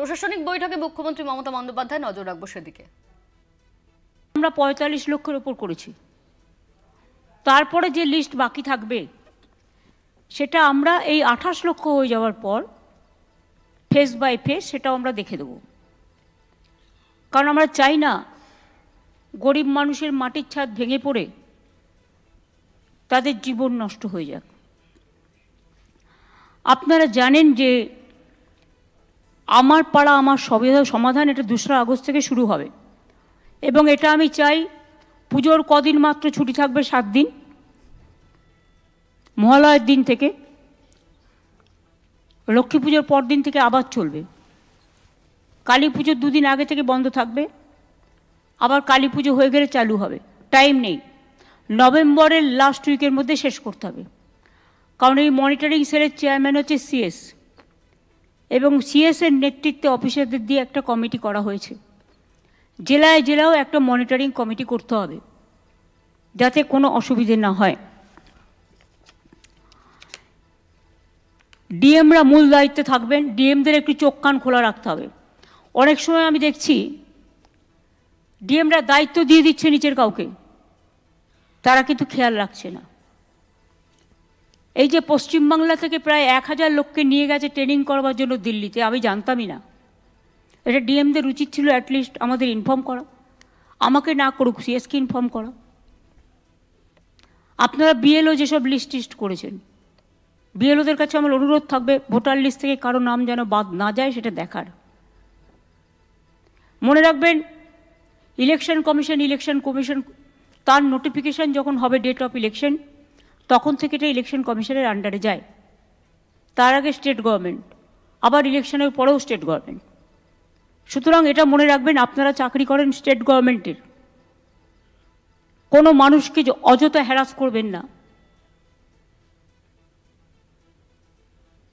প্রশাসনিক বৈঠকে মুখ্যমন্ত্রী মমতা বন্দ্যোপাধ্যায় নজর রাখবো সেদিকে। আমরা ৪৫ লক্ষের ওপর করেছি, তারপরে যে লিস্ট বাকি থাকবে সেটা আমরা এই ২৮ লক্ষ হয়ে যাওয়ার পর ফেজ বাই ফেজ সেটাও আমরা দেখে দেব। কারণ আমরা চাই না গরিব মানুষের মাটির ছাদ ভেঙে পড়ে তাদের জীবন নষ্ট হয়ে যাক। আপনারা জানেন যে আমার পাড়া আমার সমাধান এটা ২রা আগস্ট থেকে শুরু হবে এবং এটা আমি চাই পুজোর কদিন মাত্র ছুটি থাকবে, 7 দিন, মহালয়ের দিন থেকে, লক্ষ্মী পুজোর পর দিন থেকে আবার চলবে। কালী পুজোর 2 দিন আগে থেকে বন্ধ থাকবে, আবার কালী পুজো হয়ে গেলে চালু হবে। টাইম নেই, নভেম্বরের লাস্ট উইকের মধ্যে শেষ করতে হবে। কারণ এই মনিটরিং সেলের চেয়ারম্যান হচ্ছে সিএস এবং সিএসের নেতৃত্বে অফিসারদের দিয়ে একটা কমিটি করা হয়েছে। জেলায় জেলাও একটা মনিটরিং কমিটি করতে হবে যাতে কোনো অসুবিধে না হয়। ডিএমরা মূল দায়িত্বে থাকবেন, ডিএমদের একটু চোখ কান খোলা রাখতে হবে। অনেক সময় আমি দেখছি ডিএমরা দায়িত্ব দিয়ে দিচ্ছে নিচের কাউকে, তারা কিন্তু খেয়াল রাখছে না। এই যে পশ্চিমবাংলা থেকে প্রায় 1000 লোককে নিয়ে গেছে ট্রেনিং করবার জন্য দিল্লিতে, আমি জানতামই না। এটা ডিএমদের উচিত ছিল অ্যাটলিস্ট আমাদের ইনফর্ম করা, আমাকে না করুক সিএসকে ইনফর্ম করা। আপনারা বিএলও যেসব লিস্ট টিস্ট করেছেন, বিএলওদের কাছে আমার অনুরোধ থাকবে ভোটার লিস্ট থেকে কারো নাম যেন বাদ না যায় সেটা দেখার। মনে রাখবেন ইলেকশন কমিশন তার নোটিফিকেশান যখন হবে ডেট অফ ইলেকশন, তখন থেকে এটা ইলেকশন কমিশনের আন্ডারে যায়। তার আগে স্টেট গভর্নমেন্ট, আবার ইলেকশনের পরেও স্টেট গভর্নমেন্ট। সুতরাং এটা মনে রাখবেন, আপনারা চাকরি করেন স্টেট গভর্নমেন্টের, কোনো মানুষকে অযথা হ্যারাস করবেন না।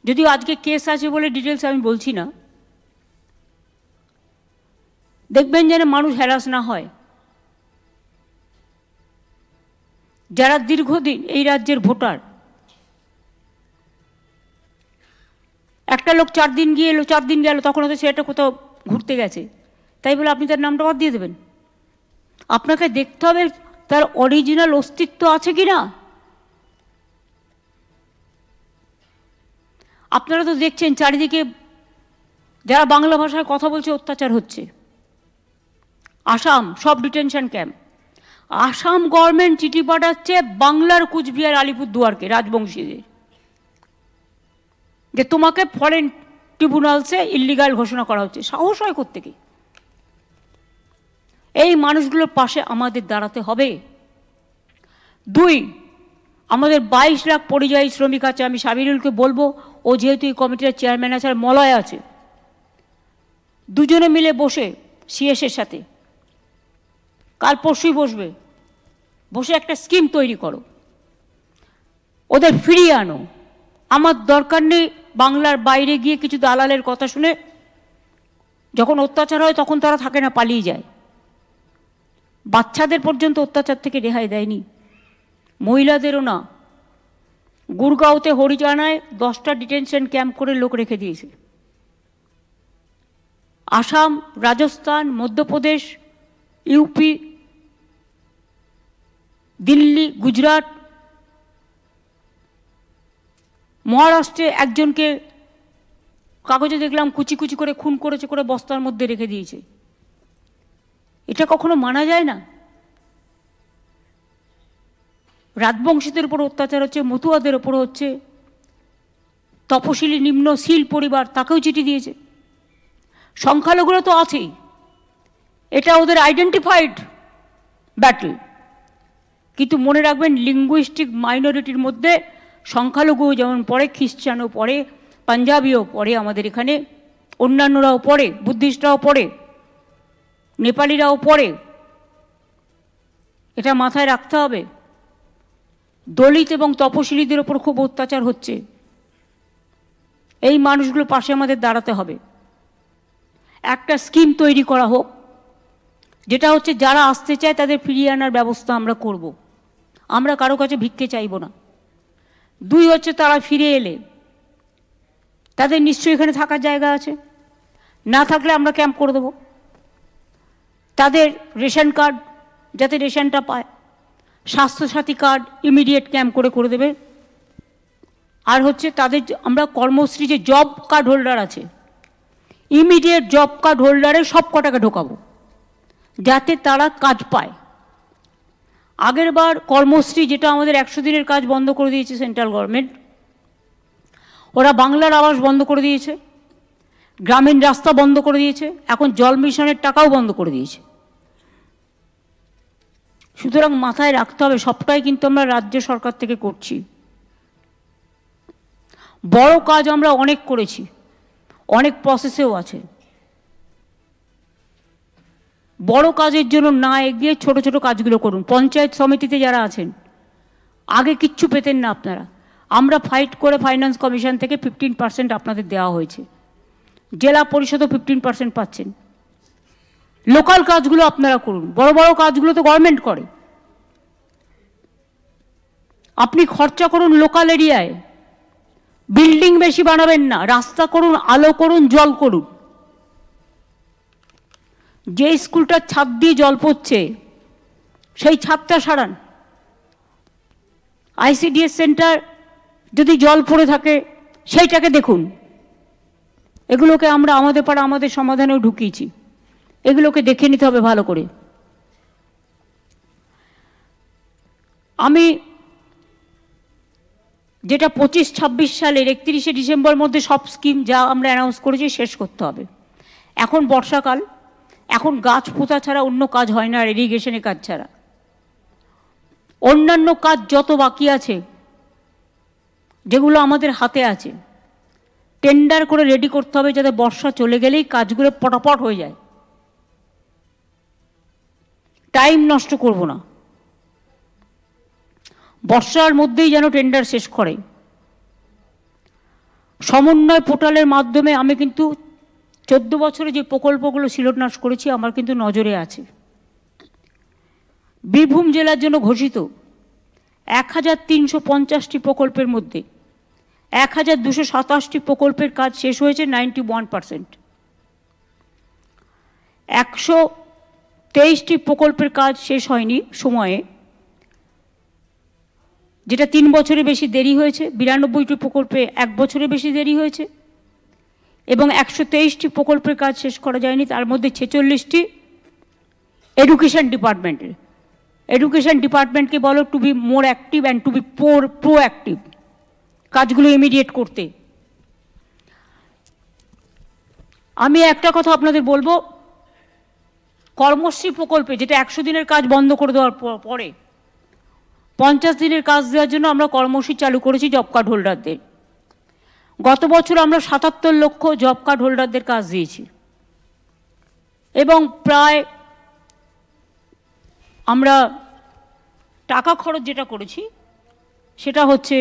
যদিও আজকে কেস আছে বলে ডিটেলস আমি বলছি না, দেখবেন যেন মানুষ হ্যারাস না হয়। যারা দীর্ঘদিন এই রাজ্যের ভোটার, একটা লোক 4 দিন গিয়ে এলো, 4 দিন গেল, তখন হয়তো সেটা কোথাও ঘুরতে গেছে, তাই বলে আপনি তার নামটা বাদ দিয়ে দেবেন? আপনাকে দেখতে হবে তার অরিজিনাল অস্তিত্ব আছে কি না। আপনারা তো দেখছেন চারিদিকে যারা বাংলা ভাষায় কথা বলছে অত্যাচার হচ্ছে। আসাম সব ডিটেনশন ক্যাম্প, আসাম গভর্নমেন্ট চিঠি পাঠাচ্ছে বাংলার কুচবিহার আলিপুরদুয়ারকে রাজবংশীদের যে তোমাকে ফরেন ট্রিব্যুনালসে ইল্লিগাল ঘোষণা করা হচ্ছে। সাহস হয় কোত্থেকে? এই মানুষগুলোর পাশে আমাদের দাঁড়াতে হবে। 2, আমাদের 22 লাখ পরিযায়ী শ্রমিক আছে। আমি সাবিরুলকে বলবো, ও যেহেতু এই কমিটির চেয়ারম্যান আছে আর মলয় আছে, দুজনে মিলে বসে সিএসের সাথে কাল পরশুই বসে একটা স্কিম তৈরি করো, ওদের ফিরিয়ে আনো। আমার দরকার নেই বাংলার বাইরে গিয়ে কিছু দালালের কথা শুনে যখন অত্যাচার হয় তখন তারা থাকে না, পালিয়ে যায়। বাচ্চাদের পর্যন্ত অত্যাচার থেকে রেহাই দেয়নি, মহিলাদেরও না। গুরগাঁওতে হরিয়ানায় 10টা ডিটেনশন ক্যাম্প করে লোক রেখে দিয়েছে। আসাম, রাজস্থান, মধ্যপ্রদেশ, ইউপি, দিল্লি, গুজরাট, মহারাষ্ট্রে একজনকে কাগজে দেখলাম কুচি কুচি করে খুন করেছে, করে বস্তার মধ্যে রেখে দিয়েছে। এটা কখনো মানা যায় না। রাজবংশীদের উপর অত্যাচার হচ্ছে, মতুয়াদের উপর হচ্ছে, তপশিলি নিম্ন শীল পরিবার তাকেও চিঠি দিয়েছে। সংখ্যালঘুরা তো আছেই, এটা ওদের আইডেন্টিফাইড ব্যাটল। কিন্তু মনে রাখবেন লিঙ্গুইস্টিক মাইনরিটির মধ্যে সংখ্যালঘু যেমন পড়ে, খ্রিস্টানও পড়ে, পাঞ্জাবিও পড়ে, আমাদের এখানে অন্যান্যরাও পড়ে, বুদ্ধিস্টরাও পড়ে, নেপালিরাও পড়ে। এটা মাথায় রাখতে হবে। দলিত এবং তপশিলীদের ওপর খুব অত্যাচার হচ্ছে। এই মানুষগুলোর পাশে আমাদের দাঁড়াতে হবে। একটা স্কিম তৈরি করা হোক, যেটা হচ্ছে যারা আসতে চায় তাদের ফিরিয়ে আনার ব্যবস্থা আমরা করব। আমরা কারো কাছে ভিক্ষে চাইব না। 2 হচ্ছে তারা ফিরে এলে তাদের নিশ্চয়ই এখানে থাকার জায়গা আছে, না থাকলে আমরা ক্যাম্প করে দেবো। তাদের রেশন কার্ড যাতে রেশনটা পায়, স্বাস্থ্যসাথী কার্ড ইমিডিয়েট ক্যাম্প করে দেবে। আর হচ্ছে তাদের আমরা কর্মশ্রী যে জব কার্ড হোল্ডার আছে, ইমিডিয়েট জব কার্ড হোল্ডারে সব কটাকে ঢোকাবো যাতে তারা কাজ পায়। আগের বার কর্মশ্রী যেটা আমাদের 100 দিনের কাজ বন্ধ করে দিয়েছে সেন্ট্রাল গভর্নমেন্ট, ওরা বাংলার আবাস বন্ধ করে দিয়েছে, গ্রামীণ রাস্তা বন্ধ করে দিয়েছে, এখন জল মিশনের টাকাও বন্ধ করে দিয়েছে। সুতরাং মাথায় রাখতে হবে সবটাই কিন্তু আমরা রাজ্য সরকার থেকে করছি। বড় কাজ আমরা অনেক করেছি, অনেক প্রসেসেও আছে। বড় কাজের জন্য না এগিয়ে ছোট ছোট কাজগুলো করুন। পঞ্চায়েত সমিতিতে যারা আছেন, আগে কিচ্ছু পেতেন না আপনারা, আমরা ফাইট করে ফাইন্যান্স কমিশন থেকে 15% আপনাদের দেওয়া হয়েছে, জেলা পরিষদও 15% পাচ্ছেন। লোকাল কাজগুলো আপনারা করুন, বড় বড় কাজগুলো তো গভর্নমেন্ট করে। আপনি খরচা করুন লোকাল এরিয়ায়, বিল্ডিং বেশি বানাবেন না, রাস্তা করুন, আলো করুন, জল করুন। যে স্কুলটার ছাদ দিয়ে জল পড়ছে সেই ছাদটা সারান। ICDS সেন্টার যদি জল পড়ে থাকে সেইটাকে দেখুন। এগুলোকে আমরা আমাদের পাড়া আমাদের সমাধানেও ঢুকিয়েছি, এগুলোকে দেখে নিতে হবে ভালো করে। আমি যেটা 25-26 সালের 31শে ডিসেম্বর মধ্যে সব স্কিম যা আমরা অ্যানাউন্স করেছি শেষ করতে হবে। এখন বর্ষাকাল, এখন গাছ পোঁতা ছাড়া অন্য কাজ হয় না, আর ইরিগেশনের কাজ ছাড়া অন্যান্য কাজ যত বাকি আছে যেগুলো আমাদের হাতে আছে টেন্ডার করে রেডি করতে হবে, যাতে বর্ষা চলে গেলেই কাজগুলো পটাপট হয়ে যায়। টাইম নষ্ট করব না, বর্ষার মধ্যেই যেন টেন্ডার শেষ করে। সমন্বয় পোর্টালের মাধ্যমে আমি কিন্তু 14 বছরে যে প্রকল্পগুলো শিলান্যাস করেছি আমার কিন্তু নজরে আছে। বীরভূম জেলার জন্য ঘোষিত 1350টি প্রকল্পের মধ্যে 1227টি প্রকল্পের কাজ শেষ হয়েছে 91%। 123টি প্রকল্পের কাজ শেষ হয়নি সময়ে, যেটা 3 বছরে বেশি দেরি হয়েছে। 92টি প্রকল্পে 1 বছরে বেশি দেরি হয়েছে এবং 123টি প্রকল্পের কাজ শেষ করা যায়নি। তার মধ্যে 46টি এডুকেশন ডিপার্টমেন্টের। এডুকেশন ডিপার্টমেন্টকে বলো to be more active and to be proactive, কাজগুলো ইমিডিয়েট করতে। আমি একটা কথা আপনাদের বলবো, কর্মশ্রী প্রকল্পে যেটা 100 দিনের কাজ বন্ধ করে দেওয়ার পরে 50 দিনের কাজ দেওয়ার জন্য আমরা কর্মশ্রী চালু করেছি জব কার্ড হোল্ডারদের। গত বছর আমরা 77 লক্ষ জব কার্ড হোল্ডারদের কাজ দিয়েছি এবং প্রায় আমরা টাকা খরচ যেটা করেছি সেটা হচ্ছে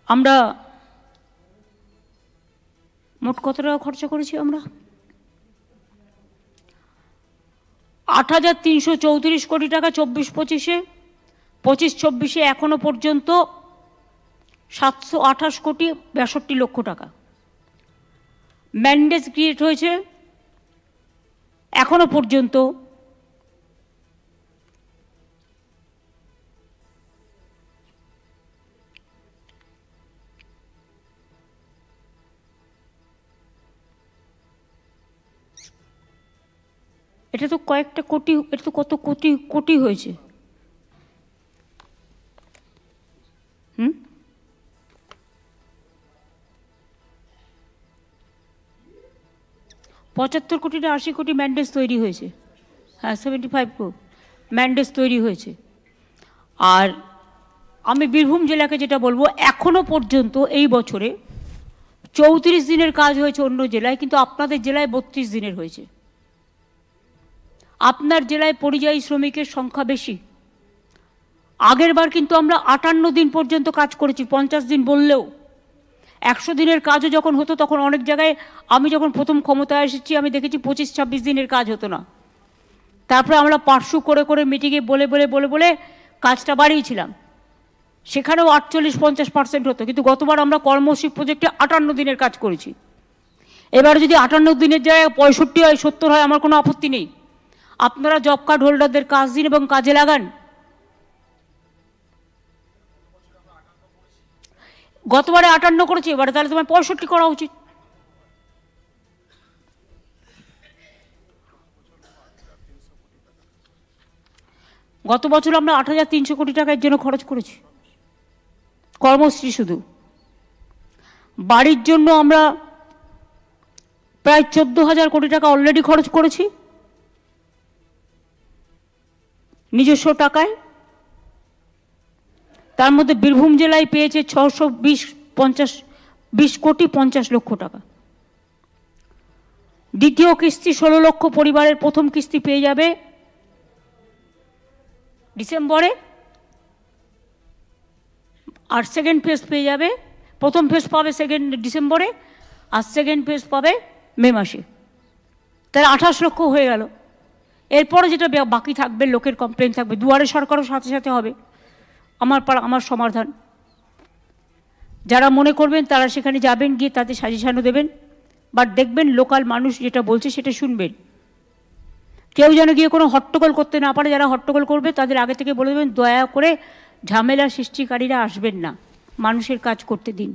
আমরা মোট কত টাকা খরচা করেছি, আমরা 8,334 কোটি টাকা 24-25-এ, 25-26-এ এখনো পর্যন্ত 728 কোটি 62 লক্ষ টাকা ম্যান্ডেট ক্রিয়েট হয়েছে। এখনো পর্যন্ত এটা তো কয়েকটা কোটি, এটা তো কত কোটি কোটি হয়েছে। 75 কোটি না 80 কোটি ম্যান্ডেট তৈরি হয়েছে। হ্যাঁ, 75 কোটি ম্যান্ডেট তৈরি হয়েছে। আর আমি বীরভূম জেলাকে যেটা বলবো, এখনো পর্যন্ত এই বছরে 34 দিনের কাজ হয়েছে অন্য জেলায়, কিন্তু আপনাদের জেলায় 32 দিনের হয়েছে। আপনার জেলায় পরিযায়ী শ্রমিকের সংখ্যা বেশি। আগের বার কিন্তু আমরা 58 দিন পর্যন্ত কাজ করেছি, 50 দিন বললেও। 100 দিনের কাজও যখন হতো তখন অনেক জায়গায়, আমি যখন প্রথম ক্ষমতায় এসেছি আমি দেখেছি 25-26 দিনের কাজ হতো না। তারপরে আমরা পার্শ্ব করে করে মিটিংয়ে বলে বলে বলে বলে কাজটা বাড়িয়েছিলাম, সেখানেও 48-50% হতো। কিন্তু গতবার আমরা কর্মশ্রী প্রজেক্টে 58 দিনের কাজ করেছি এবার যদি 58 দিনের জায়গায় 65 হয়, 70 হয়, আমার কোনো আপত্তি নেই। আপনারা জব কার্ড হোল্ডারদের কাজ দিন এবং কাজে লাগান। গতবারে 58 করেছি, এবারে তাহলে তোমার 65 করা উচিত। গত বছর আমরা 8,300 কোটি টাকা এর জন্য খরচ করেছি, কর্মশ্রী শুধু। বাড়ির জন্য আমরা প্রায় 14,000 কোটি টাকা অলরেডি খরচ করেছি নিজস্ব টাকায়। তার মধ্যে বীরভূম জেলায় পেয়েছে 620 কোটি 50 লক্ষ টাকা। দ্বিতীয় কিস্তি 16 লক্ষ পরিবারের প্রথম কিস্তি পেয়ে যাবে ডিসেম্বরে, আর সেকেন্ড ফেজ পেয়ে যাবে, প্রথম ফেজ পাবে ডিসেম্বরে, আর সেকেন্ড ফেজ পাবে মে মাসে। তাহলে 28 লক্ষ হয়ে গেল। এরপরে যেটা বাকি থাকবে, লোকের কমপ্লেন থাকবে, দুয়ারে সরকারও সাথে সাথে হবে। আমার সমাধান, যারা মনে করবেন তারা সেখানে যাবেন, গিয়ে তাদের সাজেশনও দেবেন, বাট দেখবেন লোকাল মানুষ যেটা বলছে সেটা শুনবেন। কেউ যেন গিয়ে কোনো হট্টগোল করতে না পারে। যারা হট্টগোল করবে তাদের আগে থেকে বলে দেবেন, দয়া করে ঝামেলা সৃষ্টিকারীরা আসবেন না, মানুষের কাজ করতে দিন।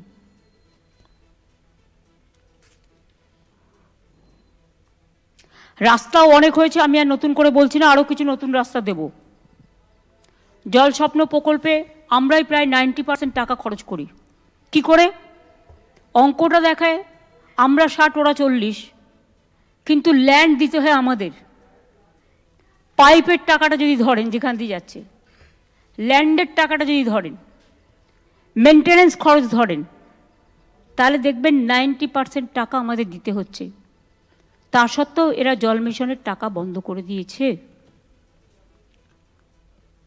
রাস্তাও অনেক হয়েছে, আমি আর নতুন করে বলছি না, আরও কিছু নতুন রাস্তা দেব। জল স্বপ্ন প্রকল্পে আমরাই প্রায় 90% টাকা খরচ করি। কি করে? অঙ্কটা দেখায় আমরা 60, ওরা 40, কিন্তু ল্যান্ড দিতে হয় আমাদের। পাইপের টাকাটা যদি ধরেন, যেখান দিয়ে যাচ্ছে, ল্যান্ডের টাকাটা যদি ধরেন, মেনটেনেন্স খরচ ধরেন, তাহলে দেখবেন 90% টাকা আমাদের দিতে হচ্ছে। তা সত্ত্বেও এরা জল মিশনের টাকা বন্ধ করে দিয়েছে।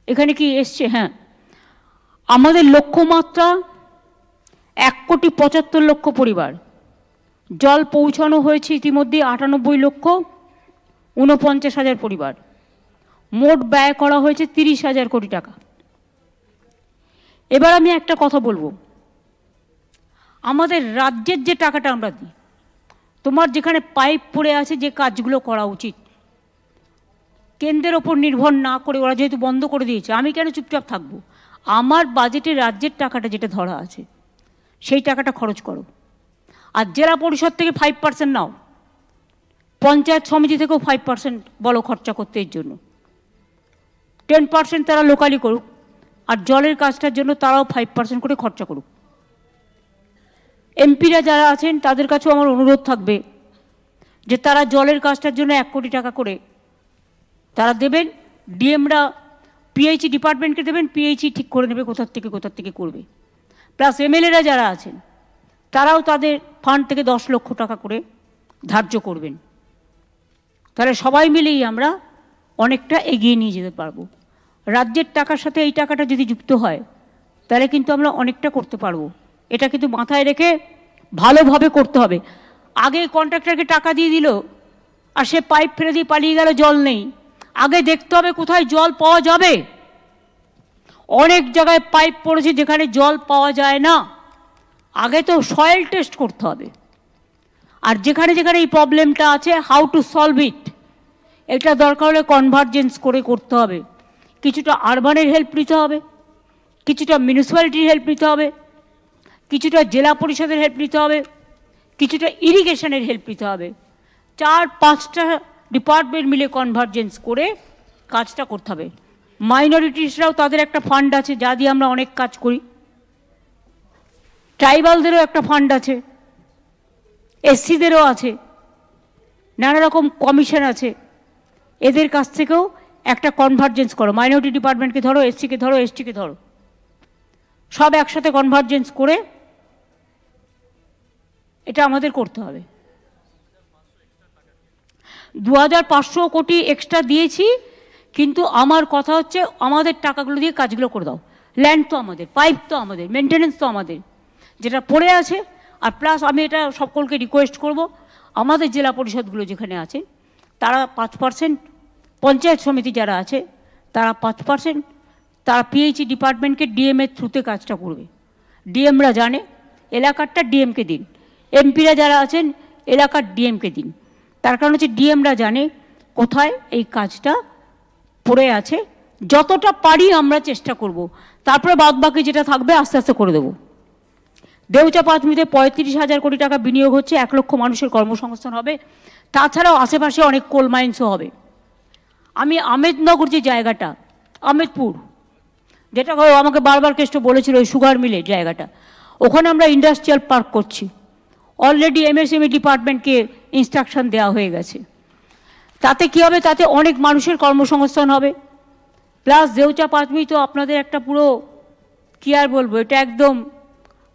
এখানে কি এসছে? হ্যাঁ, আমাদের লক্ষ্যমাত্রা 1,75,00,000 পরিবার। জল পৌঁছানো হয়েছে ইতিমধ্যে 98,49,000 পরিবার। মোট ব্যয় করা হয়েছে 30,000 কোটি টাকা। এবার আমি একটা কথা বলবো, আমাদের রাজ্যের যে টাকাটা আমরা দিই, তোমার যেখানে পাইপ পড়ে আছে, যে কাজগুলো করা উচিত, কেন্দ্রের ওপর নির্ভর না করে, ওরা যেহেতু বন্ধ করে দিয়েছে, আমি কেন চুপচাপ থাকবো? আমার বাজেটে রাজ্যের টাকাটা যেটা ধরা আছে সেই টাকাটা খরচ করো। আর জেলা পরিষদ থেকে 5% নাও, পঞ্চায়েত সমিতি থেকেও 5% বলো খরচা করতে, এর জন্য 10% তারা লোকালি করুক, আর জলের কাজটার জন্য তারাও 5% করে খরচা করুক। এমপিরা যারা আছেন তাদের কাছেও আমার অনুরোধ থাকবে যে তারা জলের কাজটার জন্য 1 কোটি টাকা করে তারা দেবেন। ডিএমরা পিএইচই ডিপার্টমেন্টকে দেবেন, পিএইচই ঠিক করে নেবে কোথার থেকে করবে। প্লাস এমএলএরা যারা আছেন তারাও তাদের ফান্ড থেকে 10 লক্ষ টাকা করে ধার্য করবেন। তাহলে সবাই মিলেই আমরা অনেকটা এগিয়ে নিয়ে যেতে পারবো। রাজ্যের টাকার সাথে এই টাকাটা যদি যুক্ত হয় তাহলে কিন্তু আমরা অনেকটা করতে পারবো। এটা কিন্তু মাথায় রেখে ভালোভাবে করতে হবে। আগে কন্ট্রাক্টরকে টাকা দিয়ে দিল আর সে পাইপ ফেলে দিয়ে পালিয়ে গেল, জল নেই। আগে দেখতে হবে কোথায় জল পাওয়া যাবে। অনেক জায়গায় পাইপ পড়েছে যেখানে জল পাওয়া যায় না। আগে তো সয়েল টেস্ট করতে হবে। আর যেখানে যেখানে এই প্রবলেমটা আছে, হাউ টু সলভ ইট, এটা দরকার হলে কনভার্জেন্স করে করতে হবে। কিছুটা আরবানের হেল্প নিতে হবে, কিছুটা মিউনিসিপ্যালিটির হেল্প নিতে হবে, কিছুটা জেলা পরিষদের হেল্প নিতে হবে, কিছুটা ইরিগেশনের হেল্প নিতে হবে। 4-5টা ডিপার্টমেন্ট মিলে কনভার্জেন্স করে কাজটা করতে হবে। মাইনরিটিসরাও তাদের একটা ফান্ড আছে যা দিয়ে আমরা অনেক কাজ করি। ট্রাইবালদেরও একটা ফান্ড আছে, এসসিদেরও আছে, নানা রকম কমিশন আছে। এদের কাছ থেকেও একটা কনভার্জেন্স করো। মাইনরিটি ডিপার্টমেন্টকে ধরো, এসসিকে ধরো, এসটিকে ধরো, সব একসাথে কনভার্জেন্স করে এটা আমাদের করতে হবে। 2,500 কোটি এক্সট্রা দিয়েছি, কিন্তু আমার কথা হচ্ছে আমাদের টাকাগুলো দিয়ে কাজগুলো করে দাও। ল্যান্ড তো আমাদের, পাইপ তো আমাদের, মেনটেনেন্স তো আমাদের, যেটা পড়ে আছে। আর প্লাস আমি এটা সকলকে রিকোয়েস্ট করব, আমাদের জেলা পরিষদগুলো যেখানে আছে তারা 5%, পঞ্চায়েত সমিতি যারা আছে তারা 5%, তারা পিএইচই ডিপার্টমেন্টকে ডিএমের থ্রুতে কাজটা করবে। ডিএমরা জানে, এলাকারটা ডিএমকে দিন। এমপিরা যারা আছেন এলাকার ডিএমকে দিন। তার কারণ হচ্ছে ডিএমরা জানে কোথায় এই কাজটা পড়ে আছে। যতটা পারি আমরা চেষ্টা করব, তারপরে বাদবাকি যেটা থাকবে আস্তে আস্তে করে দেবো। দেউচা পাঁচমিতে 35,000 কোটি টাকা বিনিয়োগ হচ্ছে, 1 লক্ষ মানুষের কর্মসংস্থান হবে। তাছাড়াও আশেপাশে অনেক কোল মাইন্সও হবে। আমি আমেদনগর যে জায়গাটা, আমেদপুর, যেটা আমাকে বারবার কেষ্ট বলেছিল ওই সুগার মিলের জায়গাটা, ওখানে আমরা ইন্ডাস্ট্রিয়াল পার্ক করছি। অলরেডি এমএসএমই ডিপার্টমেন্টকে ইনস্ট্রাকশন দেওয়া হয়ে গেছে। তাতে কী হবে? তাতে অনেক মানুষের কর্মসংস্থান হবে। প্লাস দেউচা পাঁচমি তো আপনাদের একটা পুরো কী আর বলবো, এটা একদম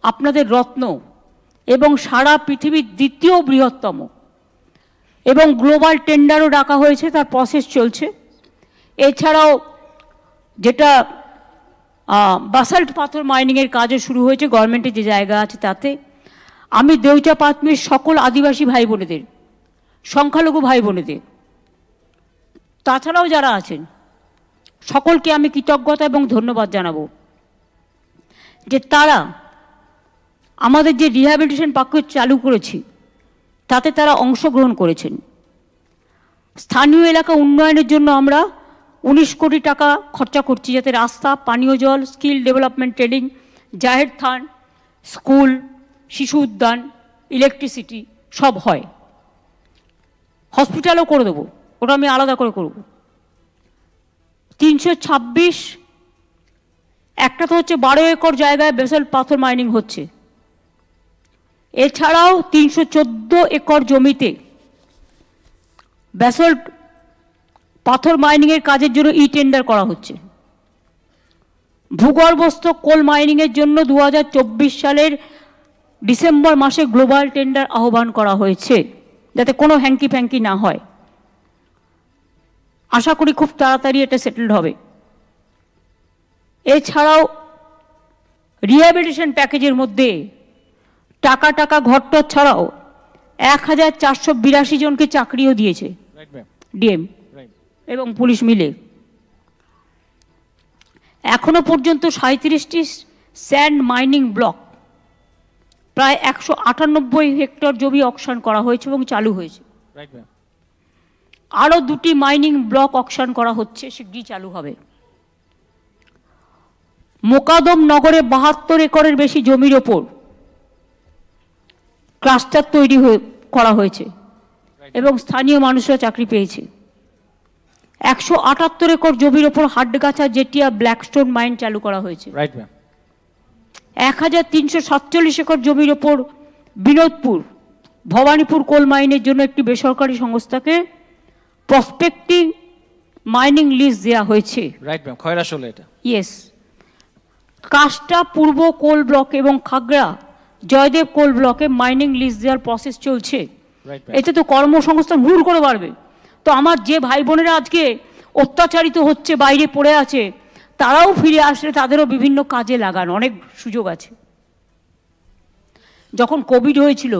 আপনাদের রত্ন এবং সারা পৃথিবীর দ্বিতীয় বৃহত্তম, এবং গ্লোবাল টেন্ডারও ডাকা হয়েছে, তার প্রসেস চলছে। এছাড়াও যেটা বাসাল্ট পাথর মাইনিংয়ের কাজও শুরু হয়েছে গভর্নমেন্টের যে জায়গা আছে তাতে। আমি দেউচা পাঁচমির সকল আদিবাসী ভাই বোনেদের, সংখ্যালঘু ভাই বোনেদের, তাছাড়াও যারা আছেন সকলকে আমি কৃতজ্ঞতা এবং ধন্যবাদ জানাবো যে তারা আমাদের যে রিহ্যাবিলিটেশন প্যাকেজ চালু করেছি তাতে তারা অংশগ্রহণ করেছেন। স্থানীয় এলাকা উন্নয়নের জন্য আমরা 19 কোটি টাকা খরচা করছি, যাতে রাস্তা, পানীয় জল, স্কিল ডেভেলপমেন্ট ট্রেনিং, জাহের থান, স্কুল, শিশু উদ্যান, ইলেকট্রিসিটি সব হয়। হসপিটালও করে দেবো, ওটা আমি আলাদা করে করব। 326, একটা তো হচ্ছে 12 একর জায়গায় বেসল্ট পাথর মাইনিং হচ্ছে। এছাড়াও 314 একর জমিতে ব্যাসল্ট পাথর মাইনিংয়ের কাজের জন্য টেন্ডার করা হচ্ছে। ভূগর্ভস্থ কোল মাইনিংয়ের জন্য 2024 সালের ডিসেম্বর মাসে গ্লোবাল টেন্ডার আহ্বান করা হয়েছে, যাতে কোনো হ্যাঙ্কি ফ্যাঙ্কি না হয়। আশা করি খুব তাড়াতাড়ি এটা সেটেলড হবে। এছাড়াও রিহ্যাবিলিটেশন প্যাকেজের মধ্যে টাকা ঘরটর ছাড়াও 1482 জনকে চাকরিও দিয়েছে ডিএম এবং পুলিশ মিলে। এখনো পর্যন্ত 37টি স্যান্ড মাইনিং ব্লক, প্রায় 198 হেক্টর জমি অকশন করা হয়েছে এবং চালু হয়েছে। আরও 2টি মাইনিং ব্লক অকশন করা হচ্ছে, শীঘ্রই চালু হবে। মোকাদম নগরে 72 একরের বেশি জমির ওপর ক্লাস্টার তৈরি করা হয়েছে এবং স্থানীয় মানুষরা চাকরি পেয়েছে। 178 একর জমির ওপর হাডগাছা, জেটিয়া, ব্ল্যাকস্টোন মাইন চালু করা হয়েছে। 1347 একর জমির ওপর বিনোদপুর, ভবানীপুর কোল মাইনের জন্য একটি বেসরকারি সংস্থাকে প্রসপেক্টিং মাইনিং লিজ দেওয়া হয়েছে। ইয়েস। কাষ্টা পূর্ব কোল ব্লক এবং খাগড়া জয়দেব কোল ব্লকে মাইনিং লিজ দেওয়ার প্রসেস চলছে। এতে তো কর্মসংস্থান হুড় করে বাড়বে। তো আমার যে ভাই বোনেরা আজকে অত্যাচারিত হচ্ছে, বাইরে পড়ে আছে, তারাও ফিরে আসলে তাদেরও বিভিন্ন কাজে লাগান, অনেক সুযোগ আছে। যখন কোভিড হয়েছিল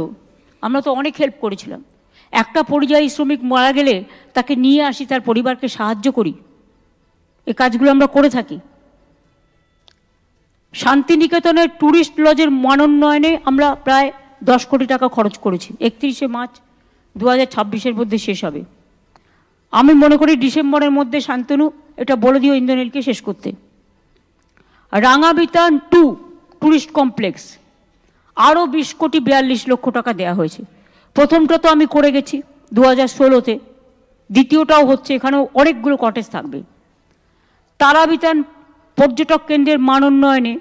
আমরা তো অনেক হেল্প করেছিলাম। একটা পরিযায়ী শ্রমিক মারা গেলে তাকে নিয়ে আসি, তার পরিবারকে সাহায্য করি। এই কাজগুলো আমরা করে থাকি। শান্তিনিকেতনের ট্যুরিস্ট লজের মানোন্নয়নে আমরা প্রায় 10 কোটি টাকা খরচ করেছি। 31শে মার্চ 2026-এর মধ্যে শেষ হবে। আমি মনে করি ডিসেম্বরের মধ্যে শান্তনু এটা বলে দিও ইন্দ্রনীলকে শেষ করতে। রাঙাবিতান 2 ট্যুরিস্ট কমপ্লেক্স আরও 20 কোটি 42 লক্ষ টাকা দেওয়া হয়েছে। প্রথমটা তো আমি করে গেছি 2016-তে, দ্বিতীয়টাও হচ্ছে, এখানেও অনেকগুলো কটেজ থাকবে। তারাবিতান পর্যটক কেন্দ্রের মান উন্নয়নে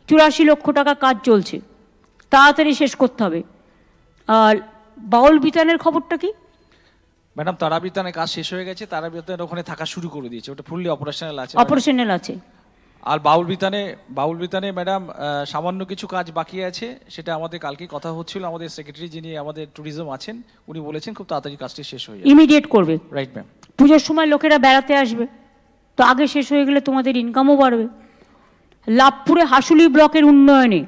84 লক্ষ টাকা কাজ চলছে, তাড়াতাড়ি শেষ করতে হবে। আর বাউল বিতানের খবরটা কি? ম্যাডাম, তারাবিতানের কাজ শেষ হয়ে গেছে, তারাবিতানের ওখানে থাকা শুরু করে দিয়েছে, ওটা ফুললি অপারেশনাল আছে। অপারেশনাল আছে। আর বাউল বিতানে ম্যাডাম সামান্য কিছু কাজ বাকি আছে, সেটা আমাদের কালকে কথা হচ্ছিল। আমাদের সেক্রেটারি যিনি আমাদের ট্যুরিজম আছেন উনি বলেছেন খুব তাড়াতাড়ি কাজটি শেষ হয়ে যাবে, ইমিডিয়েট করবে। Right ma'am. পুজোর সময় লোকেরা বেড়াতে আসবে, তো আগে শেষ হয়ে গেলে তোমাদের ইনকামও বাড়বে। লাভপুরে হাসুলি ব্লকের উন্নয়নে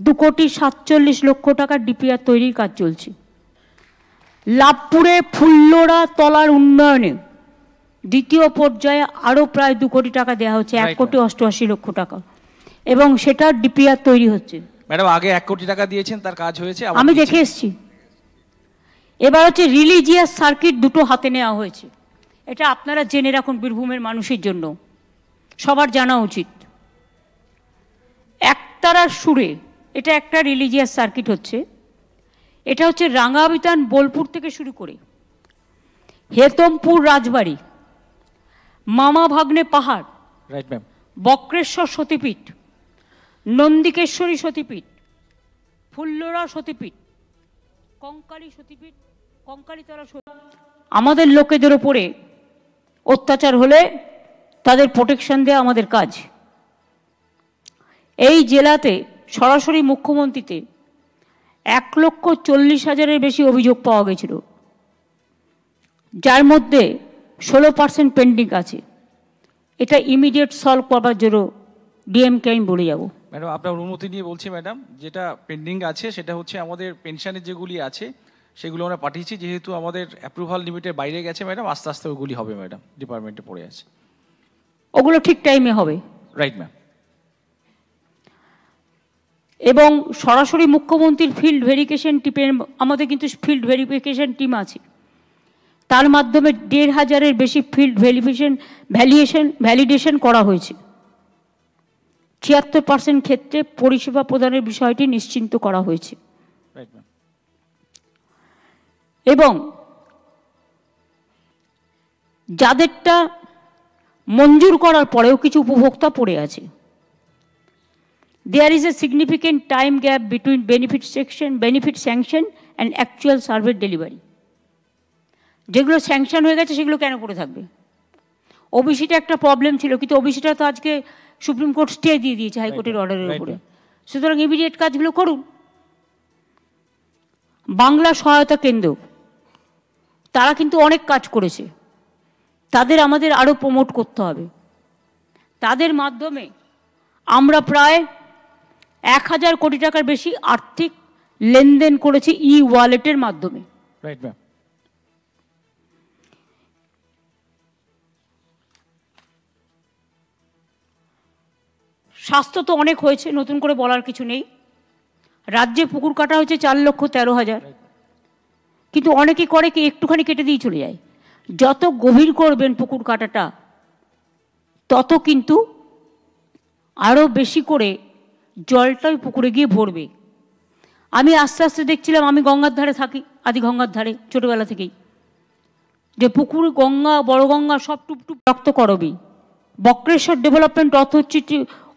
2,47 লক্ষ টাকা ডিপিআর তৈরির কাজ চলছে। লাভপুরে ফুল্লরা তলার উন্নয়নে দ্বিতীয় পর্যায়ে আরও প্রায় 2 কোটি টাকা দেওয়া হচ্ছে, 1,88 লক্ষ টাকা, এবং সেটার ডিপিআর তৈরি হচ্ছে। ম্যাডাম, আগে 1 কোটি টাকা দিয়েছেন, তার কাজ হয়েছে, আমি দেখে এসেছি। এবার হচ্ছে রিলিজিয়াস সার্কিট দুটো হাতে নেওয়া হয়েছে। এটা আপনারা জেনে রাখুন, বীরভূমের মানুষের জন্য সবার জানা উচিত। একতারার সুরে এটা একটা রিলিজিয়াস সার্কিট হচ্ছে। এটা হচ্ছে রাঙ্গাবিতান বোলপুর থেকে শুরু করে হেতমপুর রাজবাড়ি, মামা ভাগ্নে পাহাড়, রাইট ম্যাম, বক্রেশ্বর সতীপীঠ, নন্দিকেশ্বরী সতীপীঠ, ফুল্লরা সতীপীঠ, কঙ্কালী সতীপীঠ, কঙ্কালীতলা সতীপীঠ। আমাদের লোকেদের ওপরে অত্যাচার হলে তাদের প্রোটেকশন দেওয়া আমাদের কাজ। এই জেলাতে সরাসরি মুখ্যমন্ত্রীতে 1,40,000-এর বেশি অভিযোগ পাওয়া গেছিল, যার মধ্যে 16% পেন্ডিং আছে। এটা ইমিডিয়েট সলভ করবার জন্য ডিএমকে আমি বলে যাব। ম্যাডাম আপনার অনুমতি নিয়ে বলছি ম্যাডাম, যেটা পেন্ডিং আছে সেটা হচ্ছে আমাদের পেনশনের যেগুলি আছে সেগুলো আমরা পাঠিয়েছি, যেহেতু আমাদের অ্যাপ্রুভাল লিমিটের বাইরে গেছে ম্যাডাম, আস্তে আস্তে ওগুলি হবে ম্যাডাম, ডিপার্টমেন্টে পড়ে আছে। ওগুলো ঠিক টাইমে হবে। Right ma'am. এবং সরাসরি মুখ্যমন্ত্রীর ফিল্ড ভেরিফিকেশন টিমের, আমাদের কিন্তু ফিল্ড ভেরিফিকেশন টিম আছে, তার মাধ্যমে 1,500-এর বেশি ফিল্ড ভ্যালিডেশন করা হয়েছে। 76% ক্ষেত্রে পরিষেবা প্রদানের বিষয়টি নিশ্চিন্ত করা হয়েছে। Right ma'am. এবং যাদেরটা মঞ্জুর করার পরেও কিছু উপভোক্তা পড়ে আছে। There is a significant time gap between benefit sanction and actual survey delivery. যেগুলো স্যাংশন হয়ে গেছে সেগুলো কেন পড়ে থাকবে? ওবিসিটা একটা প্রবলেম ছিল, কিন্তু ওবিসিটা তো আজকে সুপ্রিম কোর্ট স্টে দিয়ে দিয়েছে হাইকোর্টের অর্ডারের উপরে। সুতরাং ইমিডিয়েট কাজগুলো করুন। বাংলা সহায়তা কেন্দ্র তারা কিন্তু অনেক কাজ করেছে, তাদের আমাদের আরও প্রমোট করতে হবে। তাদের মাধ্যমে আমরা প্রায় 1,000 কোটি টাকার বেশি আর্থিক লেনদেন করেছি ওয়ালেটের মাধ্যমে। Right ma'am. স্বাস্থ্য তো অনেক হয়েছে, নতুন করে বলার কিছু নেই। রাজ্যে পুকুর কাটা হয়েছে 4,13,000, কিন্তু অনেকে করে কি একটুখানি কেটে দিয়ে চলে যায়। যত গভীর করবেন পুকুর কাটাটা, তত কিন্তু আরও বেশি করে জলটাই পুকুরে গিয়ে ভরবে। আমি আস্তে আস্তে দেখছিলাম, আমি গঙ্গার ধারে থাকি, আদি গঙ্গার ধারে ছোটোবেলা থেকেই, যে পুকুর, গঙ্গা, বড় গঙ্গা সব টুপটুপ রক্ত করবি। বক্রেশ্বর ডেভেলপমেন্ট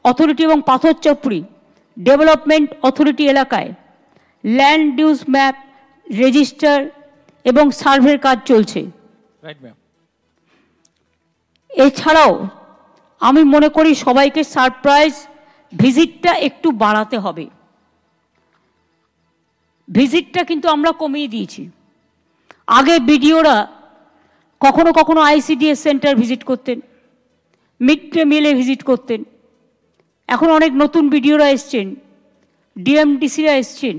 অথরিটি এবং পাথরচাপড়ি ডেভেলপমেন্ট অথরিটি এলাকায় ল্যান্ড ইউজ ম্যাপ, রেজিস্টার এবং সার্ভের কাজ চলছে। Right ma'am. এছাড়াও আমি মনে করি সবাইকে সারপ্রাইজ ভিজিটটা একটু বাড়াতে হবে। ভিজিটটা কিন্তু আমরা কমিয়ে দিয়েছি। আগে বিডিওরা কখনো কখনো আইসিডিএস সেন্টার ভিজিট করতেন, মিড ডে মিলে ভিজিট করতেন। এখন অনেক নতুন বিডিওরা এসছেন, ডিএমডিসিরা এসছেন,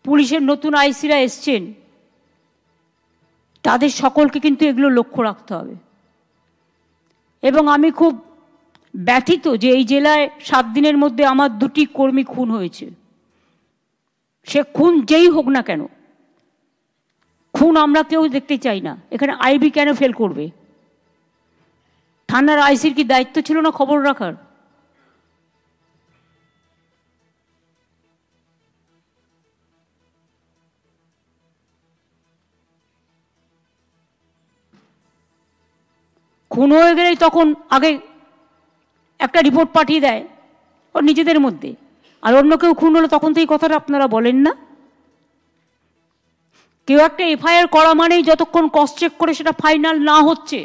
পুলিশের নতুন আইসিরা এসছেন। তাদের সকলকে কিন্তু এগুলো লক্ষ্য রাখতে হবে। এবং আমি খুব ব্যথিত যে এই জেলায় 7 দিনের মধ্যে আমার 2টি কর্মী খুন হয়েছে। সে খুন যেই হোক না কেন, খুন আমরা কেউ দেখতে চাই না। এখানে আইবি কেন ফেল করবে? থানার আইসির কি দায়িত্ব ছিল না খবর রাখার? খুন হয়ে গেলেই তখন আগে একটা রিপোর্ট পাঠিয়ে দেয় ওর নিজেদের মধ্যে, আর অন্য কেউ খুন হলে তখন তো এই কথাটা আপনারা বলেন না। কেউ একটা এফআইআর করা মানেই যতক্ষণ ক্রস চেক করে সেটা ফাইনাল না হচ্ছে,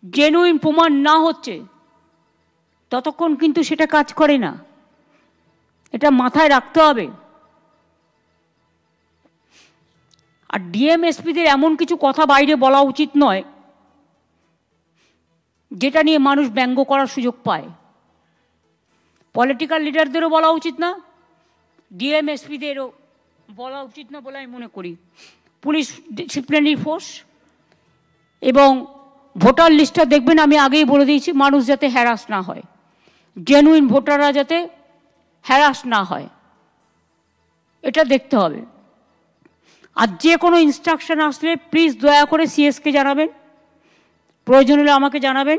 জেনুইন প্রমাণ না হচ্ছে, ততক্ষণ কিন্তু সেটা কাজ করে না। এটা মাথায় রাখতে হবে। আর ডিএমএসপিদের এমন কিছু কথা বাইরে বলা উচিত নয় যেটা নিয়ে মানুষ ব্যঙ্গ করার সুযোগ পায়। পলিটিক্যাল লিডারদেরও বলা উচিত না, ডিএমএসপিদেরও বলা উচিত না বলে আমি মনে করি। পুলিশ ডিসিপ্লিনারি ফোর্স এবং ভোটার লিস্টটা দেখবেন, আমি আগেই বলে দিয়েছি, মানুষ যাতে হ্যারাস না হয়, জেনুইন ভোটাররা যাতে হ্যারাস না হয়, এটা দেখতে হবে। আর যে কোনো ইনস্ট্রাকশন আসলে প্লিজ দয়া করে সিএসকে জানাবেন, প্রয়োজন হলে আমাকে জানাবেন।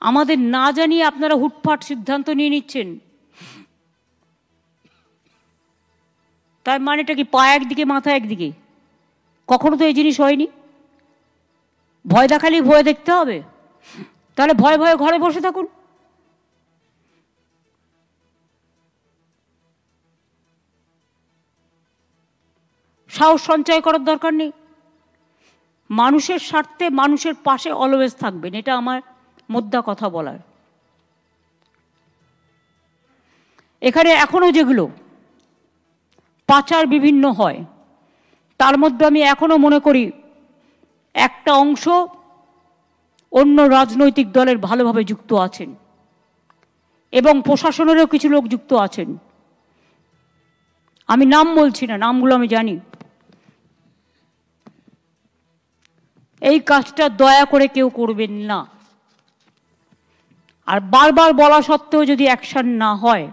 আমাদের না জানিয়ে আপনারা হুটফাট সিদ্ধান্ত নিয়ে নিচ্ছেন, তার মানেটা কি পা একদিকে মাথা একদিকে? কখনো তো এই জিনিস হয়নি। ভয় দেখালেই ভয় দেখতে হবে? তাহলে ভয়ে ভয়ে ঘরে বসে থাকুন। সাহস সঞ্চয় করার দরকার নেই। মানুষের স্বার্থে মানুষের পাশে অলওয়েজ থাকবেন, এটা আমার মোদ্দা কথা বলার। এখানে এখনো যেগুলো পাচার বিভিন্ন হয়, তার মধ্যে আমি এখনো মনে করি একটা অংশ অন্য রাজনৈতিক দলের ভালোভাবে যুক্ত আছেন এবং প্রশাসনেরও কিছু লোক যুক্ত আছেন। আমি নাম বলছি না, নামগুলো আমি জানি। এই কাজটা দয়া করে কেউ করবেন না। আর বারবার বলা সত্ত্বেও যদি অ্যাকশন না হয়,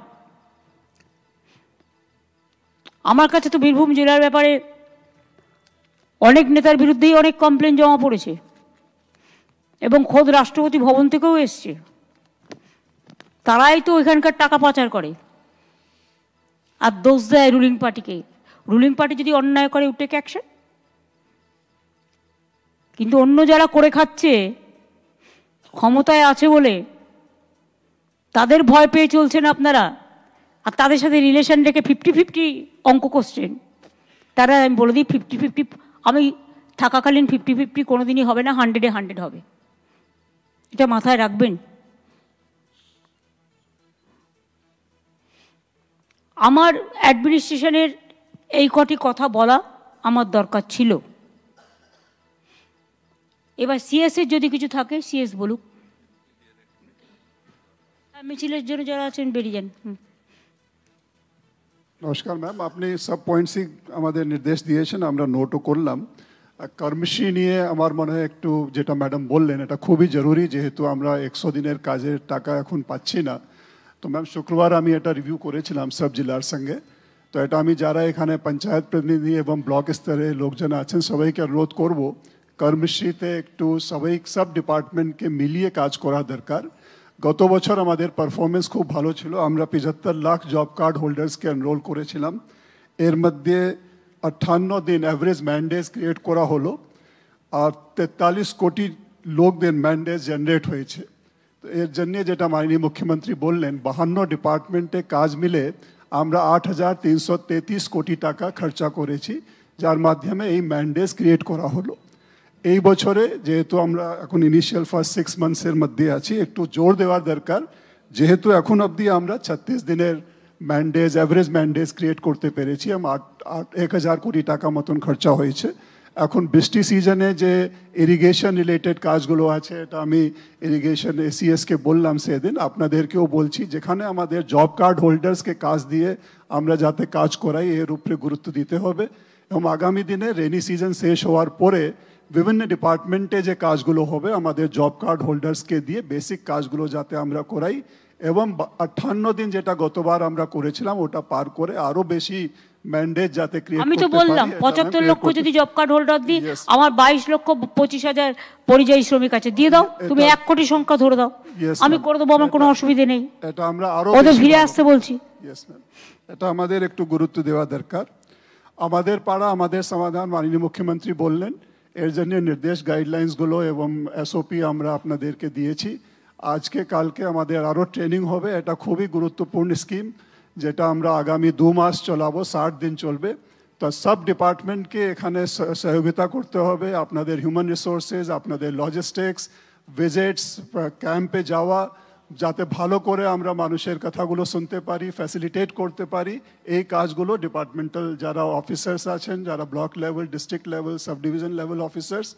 আমার কাছে তো বীরভূম জেলার ব্যাপারে অনেক নেতার বিরুদ্ধেই অনেক কমপ্লেন জমা পড়েছে এবং খোদ রাষ্ট্রপতি ভবন থেকেও এসছে। তারাই তো এখানকার টাকা পাচার করে আর দোষ দেয় রুলিং পার্টিকে। রুলিং পার্টি যদি অন্যায় করে উঠে অ্যাকশন, কিন্তু অন্য যারা করে খাচ্ছে ক্ষমতায় আছে বলে তাদের ভয় পেয়ে চলছেন আপনারা, আর তাদের সাথে রিলেশন রেখে 50-50 অঙ্ক করছেন। তারা আমি বলে দিই 50-50 আমি থাকাকালীন 50-50 কোনোদিনই হবে না, 100-এ 100 হবে। এটা মাথায় রাখবেন। আমার অ্যাডমিনিস্ট্রেশনের এই কটি কথা বলা আমার দরকার ছিল। এবার সিএসের যদি কিছু থাকে সিএস বলুক। মিছিলের জন্য যারা আছেন বেরিয়ে যান। নমস্কার ম্যাম, আপনি সব পয়েন্টসই আমাদের নির্দেশ দিয়েছেন, আমরা নোটও করলাম। কর্মশ্রী নিয়ে আমার মনে হয় একটু যেটা ম্যাডাম বললেন এটা খুবই জরুরি, যেহেতু আমরা 100 দিনের কাজের টাকা এখন পাচ্ছি না। তো ম্যাম শুক্রবার আমি এটা রিভিউ করেছিলাম সব জেলার সঙ্গে। তো এটা আমি যারা এখানে পঞ্চায়েত প্রতিনিধি এবং ব্লক স্তরে লোকজন আছেন সবাইকে অনুরোধ করব, কর্মশ্রীতে একটু সবাই সব ডিপার্টমেন্টকে মিলিয়ে কাজ করা দরকার। গত বছর আমাদের পারফরমেন্স খুব ভালো ছিল, আমরা 75 লাখ জব কার্ড হোল্ডার্সকে এনরোল করেছিলাম। এর মধ্যে 58 দিন অ্যাভারেজ ম্যান্ডেজ ক্রিয়েট করা হলো আর 43 কোটি লোকদের ম্যান্ডেজ জেনারেট হয়েছে। তো এর জন্যে যেটা মাননীয় মুখ্যমন্ত্রী বললেন 52 ডিপার্টমেন্টে কাজ মিলে আমরা 8,333 কোটি টাকা খরচা করেছি, যার মাধ্যমে এই ম্যান্ডেজ ক্রিয়েট করা হলো। এই বছরে যেহেতু আমরা এখন ইনিশিয়াল ফার্স্ট 6 মান্থসের মধ্যে আছি, একটু জোর দেওয়ার দরকার, যেহেতু এখন অবধি আমরা 36 দিনের ম্যান্ডেজ অ্যাভারেজ ম্যান্ডেজ ক্রিয়েট করতে পেরেছি, 1,000 কোটি টাকা মতন খরচা হয়েছে। এখন বৃষ্টি সিজনে যে ইরিগেশন রিলেটেড কাজগুলো আছে, এটা আমি ইরিগেশন এসিএসকে বললাম সেদিন, আপনাদেরকেও বলছি, যেখানে আমাদের জব কার্ড হোল্ডার্সকে কাজ দিয়ে আমরা যাতে কাজ করাই এর উপরে গুরুত্ব দিতে হবে। এবং আগামী দিনে রেনি সিজন শেষ হওয়ার পরে বিভিন্ন ডিপার্টমেন্টে যে কাজগুলো হবে আমাদের জব কার্ড হোল্ডার্সকে দিয়ে বেসিক কাজগুলো যাতে আমরা করাই এবং 58 দিন যেটা গতবার আমরা করেছিলাম ওটা পার করে আরো বেশি ম্যান্ডেজ যাতে ক্রিয়েট আমি তো বললাম 75 লক্ষ যদি জব কার্ড হোল্ডার দিই, আমার 22,25,000 পরিযায়ী শ্রমিক আছে, দিয়ে দাও তুমি 1 কোটি সংখ্যা ধরে দাও, আমি করে দেবো, আমার কোনো অসুবিধা নেই। এটা আমরা আরো ওদের ফিরে আসতে বলছি। ইয়েস ম্যাম, এটা আমাদের একটু গুরুত্ব দেওয়া দরকার। আমাদের পাড়া আমাদের সমাধান মাননীয় মুখ্যমন্ত্রী বললেন, এর জন্য নির্দেশ গাইডলাইন্সগুলো এবং এসওপি আমরা আপনাদেরকে দিয়েছি। আজকে কালকে আমাদের আরও ট্রেনিং হবে, এটা খুবই গুরুত্বপূর্ণ স্কিম যেটা আমরা আগামী 2 মাস চলাবো, 60 দিন চলবে। তো সব ডিপার্টমেন্টকে এখানে সহযোগিতা করতে হবে, আপনাদের হিউম্যান রিসোর্সেস, আপনাদের লজিস্টিক্স, ভিজিটস, ক্যাম্পে যাওয়া, যাতে ভালো করে আমরা মানুষের কথাগুলো শুনতে পারি, ফ্যাসিলিটেট করতে পারি। এই কাজগুলো ডিপার্টমেন্টাল যারা অফিসার্স আছেন, যারা block level, district level, sub division level officers,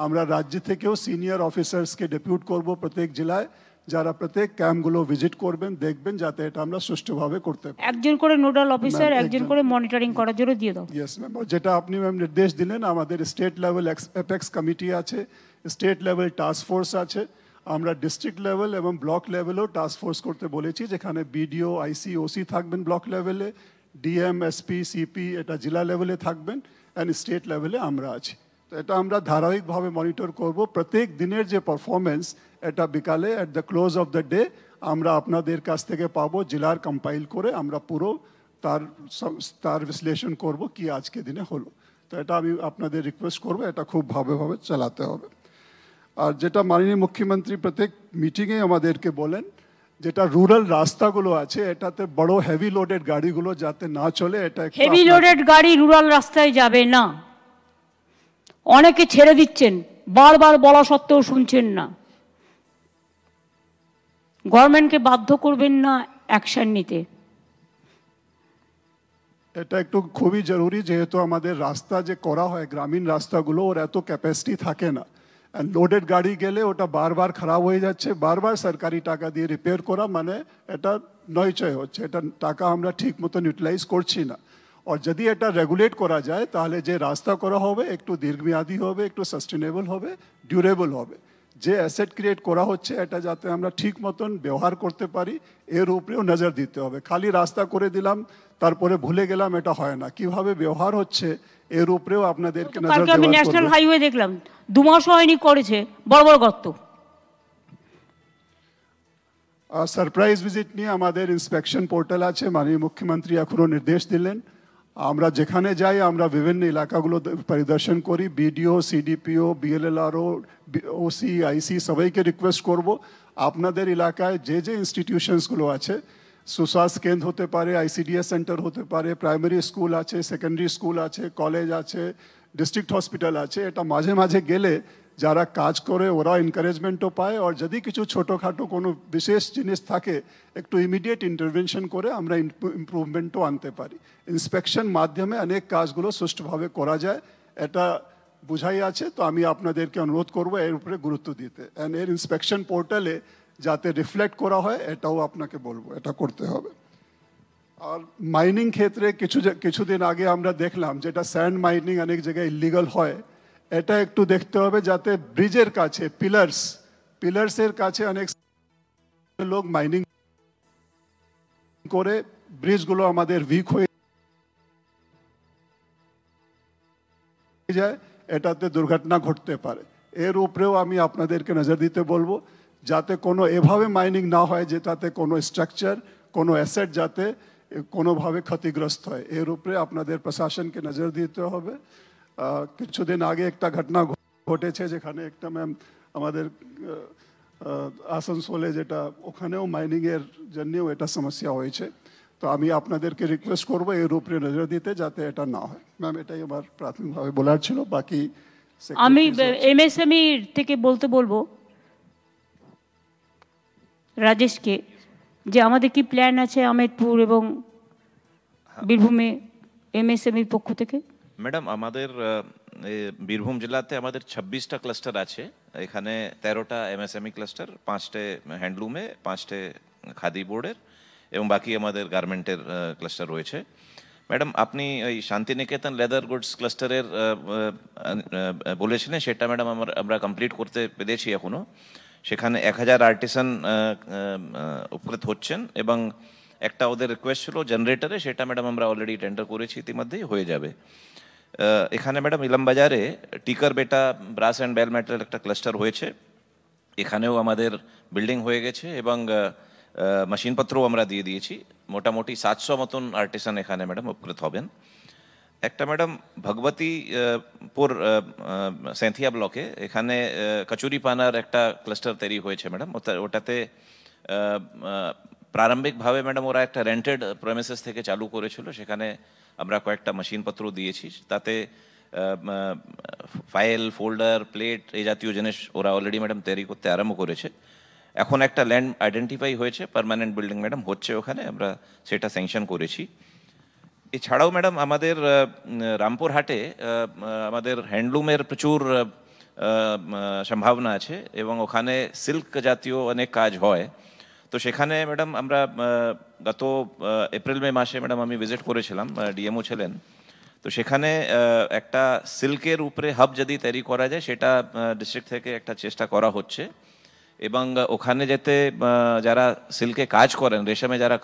আমরা রাজ্য থেকেও সিনিয়র অফিসার্সকে ডেপুট করব প্রত্যেক জেলায়, যারা প্রত্যেক ক্যাম্পগুলো ভিজিট করবেন, দেখবেন যাতে এটা আমরা সুষ্ঠুভাবে করতে পারি। একজন করে নোডাল অফিসার, একজন করে মনিটরিং করার জন্য দিয়ে দাও। ইয়েস ম্যাম, যেটা আপনি ম্যাম নির্দেশ দিলেন, আমাদের স্টেট লেভেল অ্যাপেক্স কমিটি আছে, স্টেট লেভেল টাস্ক ফোর্স আছে, আমরা ডিস্ট্রিক্ট লেভেল এবং ব্লক লেভেলেও টাস্ক ফোর্স করতে বলেছি, যেখানে বিডিও, আইসি, ওসি থাকবেন ব্লক লেভেলে, ডিএম, এসপি, সিপি এটা জেলা লেভেলে থাকবেন, অ্যান্ড স্টেট লেভেলে আমরা আছি। তো এটা আমরা ধারাবাহিকভাবে মনিটর করব। প্রত্যেক দিনের যে পারফরমেন্স এটা বিকালে at the close of the day আমরা আপনাদের কাছ থেকে পাবো, জেলার কম্পাইল করে আমরা পুরো তার বিশ্লেষণ করব কি আজকে দিনে হলো। তো এটা আমি আপনাদের রিকোয়েস্ট করব, এটা খুব ভালোভাবে চালাতে হবে। আর যেটা মাননীয় মুখ্যমন্ত্রী প্রত্যেক মিটিংয়ে আমাদেরকে বলেন, যেটা রুরাল রাস্তাগুলো আছে এটাতে বড় হেভি লোডেড গাড়িগুলো যাতে না চলে, এটা হেভি লোডেড গাড়ি রুরাল রাস্তায় যাবে না। অনেকে ছেড়ে দিচ্ছেন, বারবার বলা সত্ত্বেও শুনছেন না। গভর্নমেন্টকে বাধ্য করবেন না অ্যাকশন নিতে। এটা একটু খুবই জরুরি, যেহেতু আমাদের রাস্তা যে করা হয় গ্রামীণ রাস্তাগুলো, ওর এত ক্যাপাসিটি থাকে না। লোডেড গাড়ি গেলে ওটা বারবার খারাপ হয়ে যাচ্ছে, বারবার সরকারি টাকা দিয়ে রিপেয়ার করা মানে এটা নয়চয় হচ্ছে, এটা টাকা আমরা ঠিক মতন ইউটিলাইজ করছি না। আর যদি এটা রেগুলেট করা যায় তাহলে যে রাস্তা করা হবে একটু দীর্ঘমেয়াদী হবে, একটু সাস্টেনেবল হবে, ডিউরেবল হবে। যে অ্যাসেট ক্রিয়েট করা হচ্ছে এটা যাতে আমরা ঠিক মতন ব্যবহার করতে পারি, এর উপরেও নজর দিতে হবে। খালি রাস্তা করে দিলাম তারপরে ভুলে গেলাম, এটা হয় না। কিভাবে ব্যবহার হচ্ছে এর উপরেও আপনাদেরকে নজর কালকে আমি দেওয়ার ন্যাশনাল করবে। হাইওয়ে দেখলাম, 2 মাস হয়নি করেছে বড় বড় গর্ত। সারপ্রাইজ ভিজিট নিয়ে আমাদের ইন্সপেকশন পোর্টাল আছে, মাননীয় মুখ্যমন্ত্রী এখনও নির্দেশ দিলেন। আমরা যেখানে যাই আমরা বিভিন্ন এলাকাগুলো পরিদর্শন করি, বিডিও, সিডিপিও, বিএলএলআরও, ওসি, আইসি সবাইকে রিকোয়েস্ট করব আপনাদের এলাকায় যে যে ইনস্টিটিউশনসগুলো আছে, সুস্বাস্থ্য কেন্দ্র হতে পারে, আইসিডিএস সেন্টার হতে পারে, প্রাইমারি স্কুল আছে, সেকেন্ডারি স্কুল আছে, কলেজ আছে, ডিস্ট্রিক্ট হসপিটাল আছে, এটা মাঝে মাঝে গেলে যারা কাজ করে ওরা এনকারেজমেন্টও পায়। আর যদি কিছু ছোটোখাটো কোনো বিশেষ জিনিস থাকে একটু ইমিডিয়েট ইন্টারভেনশন করে আমরা ইমপ্রুভমেন্টও আনতে পারি। ইন্সপেকশন মাধ্যমে অনেক কাজগুলো সুষ্ঠুভাবে করা যায়, এটা বুঝাই আছে। তো আমি আপনাদেরকে অনুরোধ করব এর উপরে গুরুত্ব দিতে, অ্যান্ড এর ইন্সপেকশন পোর্টালে যাতে রিফ্লেক্ট করা হয় এটাও আপনাকে বলবো, এটা করতে হবে। আর মাইনিং ক্ষেত্রে কিছুদিন আগে আমরা দেখলাম যেটা স্যান্ড মাইনিং অনেক জায়গায় ইলিগাল হয়, এটা একটু দেখতে হবে যাতে ব্রিজের কাছে পিলার্সের কাছে অনেক লোক মাইনিং করে ব্রিজগুলো আমাদের উইক হয়ে যায়, এটাতে দুর্ঘটনা ঘটতে পারে। এর উপরেও আমি আপনাদেরকে নজর দিতে বলবো যাতে কোনো এভাবে মাইনিং না হয় যেটাতে কোনো স্ট্রাকচার, কোনো অ্যাসেট যাতে কোনোভাবে ক্ষতিগ্রস্ত হয়, এর উপরে আপনাদের প্রশাসনকে নজর দিতে হবে। কিছুদিন আগে একটা ঘটনা ঘটেছে যেখানে একটা ম্যাম আমাদের আসানসোলে, যেটা ওখানেও মাইনিংয়ের জন্যেও এটা সমস্যা হয়েছে। তো আমি আপনাদেরকে রিকোয়েস্ট করবো এর উপরে নজর দিতে যাতে এটা না হয়। ম্যাম এটাই আমার প্রাথমিকভাবে বলার ছিল। বাকি আমি এমএসএমই থেকে বলবো রাজেশকে যে আমাদের কি প্ল্যান আছে আহমেদপুর এবং বীরভূমে এমএসএমইর পক্ষ থেকে। ম্যাডাম আমাদের বীরভূম জেলাতে আমাদের 26টা ক্লাস্টার আছে, এখানে 13টা এমএসএমই ক্লাস্টার, 5টে হ্যান্ডলুমে, 5টে খাদি বোর্ডের এবং বাকি আমাদের গার্মেন্টের ক্লাস্টার রয়েছে। ম্যাডাম আপনি ওই শান্তিনিকেতন লেদার গুডস ক্লাস্টারের বলেছিলেন, সেটা ম্যাডাম আমরা কমপ্লিট করতে পেরেছি এখনও। সেখানে 1000 আর্টিসান উপকৃত হচ্ছেন এবং একটা ওদের রিকোয়েস্ট ছিল জেনারেটরে, সেটা ম্যাডাম আমরা অলরেডি টেন্ডার করেছি, ইতিমধ্যেই হয়ে যাবে। এখানে ম্যাডাম ইলামবাজারে টিকার বেটা ব্রাস অ্যান্ড বেল মেটাল একটা ক্লাস্টার হয়েছে, এখানেও আমাদের বিল্ডিং হয়ে গেছে এবং মেশিনপত্রও আমরা দিয়ে দিয়েছি। মোটামুটি 700 মতন আর্টিসান এখানে ম্যাডাম উপকৃত হবেন। একটা ম্যাডাম ভগবতীপুর সেন্থিয়া ব্লকে এখানে কচুরিপানার একটা ক্লাস্টার তৈরি হয়েছে ম্যাডাম। ওটাতে প্রারম্ভিকভাবে ম্যাডাম ওরা একটা রেন্টেড প্রেমিসেস থেকে চালু করেছিল, সেখানে আমরা কয়েকটা মেশিনপত্র দিয়েছি, তাতে ফাইল, ফোল্ডার, প্লেট এই জাতীয় জিনিস ওরা অলরেডি ম্যাডাম তৈরি করতে আরম্ভ করেছে। এখন একটা ল্যান্ড আইডেন্টিফাই হয়েছে, পার্মানেন্ট বিল্ডিং ম্যাডাম হচ্ছে ওখানে, আমরা সেটা স্যাংশন করেছি। এছাড়াও ম্যাডাম আমাদের রামপুরহাটে আমাদের হ্যান্ডলুমের প্রচুর সম্ভাবনা আছে এবং ওখানে সিল্ক জাতীয় অনেক কাজ হয়। তো সেখানে ম্যাডাম আমরা গত এপ্রিল-মে মাসে ম্যাডাম আমি ভিজিট করেছিলাম, ডিএমও ছিলেন। তো সেখানে একটা সিল্কের উপরে হাব যদি তৈরি করা যায় সেটা ডিস্ট্রিক্ট থেকে একটা চেষ্টা করা হচ্ছে এবং ওখানে যেতে যারা সিল্কে কাজ করেন, রেশমে যারা